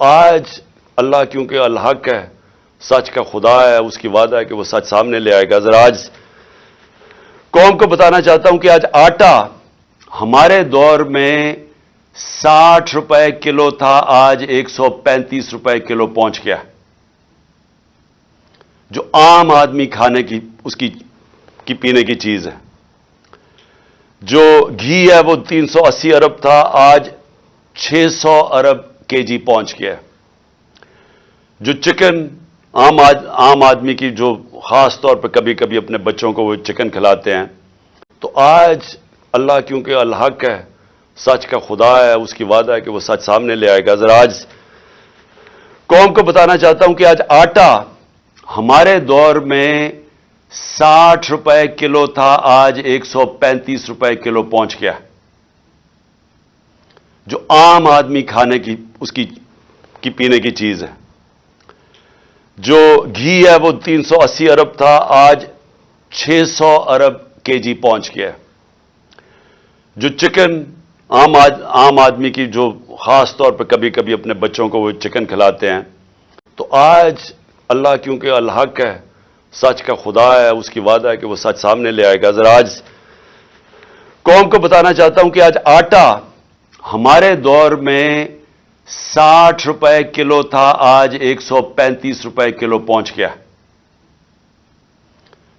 آج اللہ کیونکہ الحق ہے، سچ کا خدا ہے، اس کی وعدہ ہے کہ وہ سچ سامنے لے آئے گا۔ ذرا آج قوم کو بتانا چاہتا ہوں کہ آج آٹا ہمارے دور میں 60 روپے کلو تھا، آج 135 روپے کلو پہنچ گیا، جو عام آدمی کھانے کی اس کی پینے کی چیز ہے۔ جو گھی ہے وہ 380 ارب تھا، آج 600 ارب کے جی پہنچ گیا۔ جو چکن عام آدمی کی جو خاص طور پہ کبھی کبھی اپنے بچوں کو وہ چکن کھلاتے ہیں، تو آج اللہ کیونکہ الحق ہے، سچ کا خدا ہے، اس کی وعدہ ہے کہ وہ سچ سامنے لے آئے گا۔ ذرا آج قوم کو بتانا چاہتا ہوں کہ آج آٹا ہمارے دور میں 60 روپے کلو تھا، آج 135 روپے کلو پہنچ گیا، جو عام آدمی کھانے کی اس کی پینے کی چیز ہے۔ جو گھی ہے وہ 380 ارب تھا، آج 600 ارب کے جی پہنچ گیا۔ جو چکن عام آدمی کی جو خاص طور پہ کبھی کبھی اپنے بچوں کو وہ چکن کھلاتے ہیں، تو آج اللہ کیونکہ الحق ہے، سچ کا خدا ہے، اس کی وعدہ ہے کہ وہ سچ سامنے لے آئے گا۔ ذرا آج قوم کو بتانا چاہتا ہوں کہ آج آٹا ہمارے دور میں 60 روپے کلو تھا، آج 135 روپے کلو پہنچ گیا،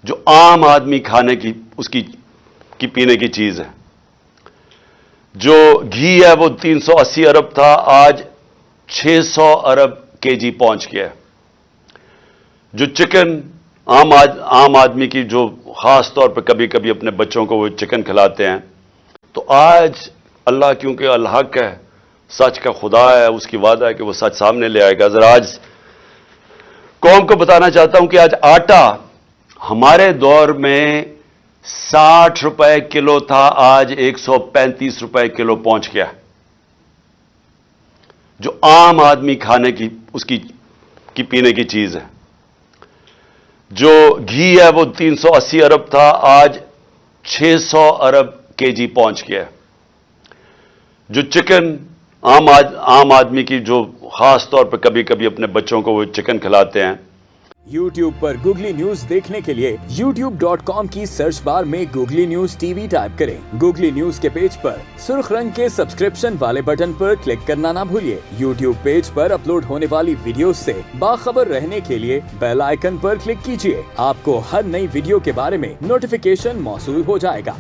جو عام آدمی کھانے کی اس کی پینے کی چیز ہے۔ جو گھی ہے وہ 380 ارب تھا، آج 600 ارب کے جی پہنچ گیا۔ جو چکن عام آدمی کی جو خاص طور پہ کبھی کبھی اپنے بچوں کو وہ چکن کھلاتے ہیں، تو آج اللہ کیونکہ الحق ہے، سچ کا خدا ہے، اس کی وعدہ ہے کہ وہ سچ سامنے لے آئے گا۔ ذرا آج قوم کو بتانا چاہتا ہوں کہ آج آٹا ہمارے دور میں 60 روپے کلو تھا، آج 135 روپے کلو پہنچ گیا، جو عام آدمی کھانے کی اس کی پینے کی چیز ہے۔ جو گھی ہے وہ 380 ارب تھا، آج 600 ارب کے جی پہنچ گیا۔ جو چکن عام آدمی کی جو خاص طور پہ کبھی کبھی اپنے بچوں کو وہ چکن کھلاتے ہیں۔ YouTube پر گوگلی نیوز دیکھنے کے لیے youtube.com کی سرچ بار میں googly news T V type کریں۔ گوگلی نیوز کے پیج پر سرخ رنگ کے سبسکرپشن والے بٹن پر کلک کرنا نہ بھولیے۔ YouTube پیج پر اپلوڈ ہونے والی ویڈیوز سے باخبر رہنے کے لیے بیل آئیکن پر کلک کیجیے۔ آپ کو ہر نئی ویڈیو کے بارے میں نوٹیفیکیشن موصول ہو جائے گا۔